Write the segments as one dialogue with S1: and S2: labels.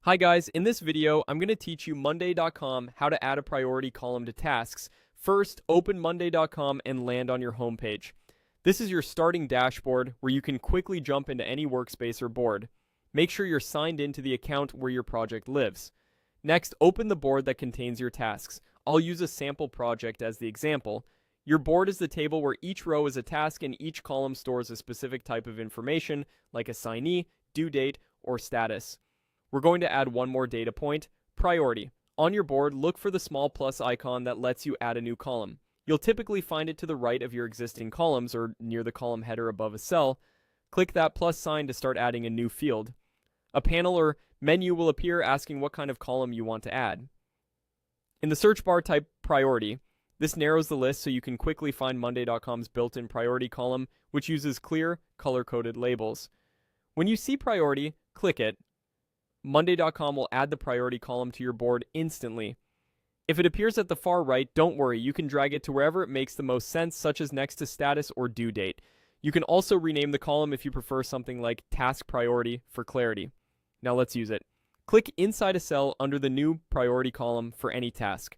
S1: Hi guys, in this video, I'm going to teach you Monday.com how to add a priority column to tasks. First, open Monday.com and land on your homepage. This is your starting dashboard where you can quickly jump into any workspace or board. Make sure you're signed into the account where your project lives. Next, open the board that contains your tasks. I'll use a sample project as the example. Your board is the table where each row is a task and each column stores a specific type of information like assignee, due date, or status. We're going to add one more data point, priority. On your board, look for the small plus icon that lets you add a new column. You'll typically find it to the right of your existing columns or near the column header above a cell. Click that plus sign to start adding a new field. A panel or menu will appear asking what kind of column you want to add. In the search bar, type priority. This narrows the list so you can quickly find Monday.com's built-in priority column, which uses clear, color-coded labels. When you see priority, click it. Monday.com will add the priority column to your board instantly. If it appears at the far right, don't worry, you can drag it to wherever it makes the most sense, such as next to status or due date. You can also rename the column if you prefer something like task priority for clarity. Now let's use it. Click inside a cell under the new priority column for any task.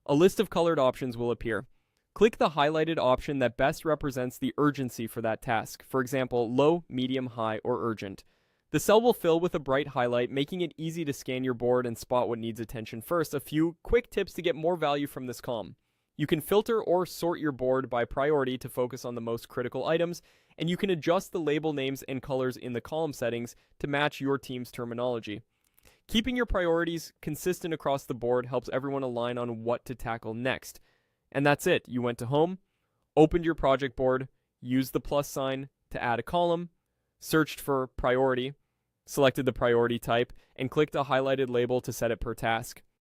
S1: A list of colored options will appear. Click the highlighted option that best represents the urgency for that task, for example, low, medium, high, or urgent. The cell will fill with a bright highlight, making it easy to scan your board and spot what needs attention first. A few quick tips to get more value from this column. You can filter or sort your board by priority to focus on the most critical items, and you can adjust the label names and colors in the column settings to match your team's terminology. Keeping your priorities consistent across the board helps everyone align on what to tackle next. And that's it. You went to home, opened your project board, used the plus sign to add a column, searched for priority, selected the priority type, and clicked a highlighted label to set it per task.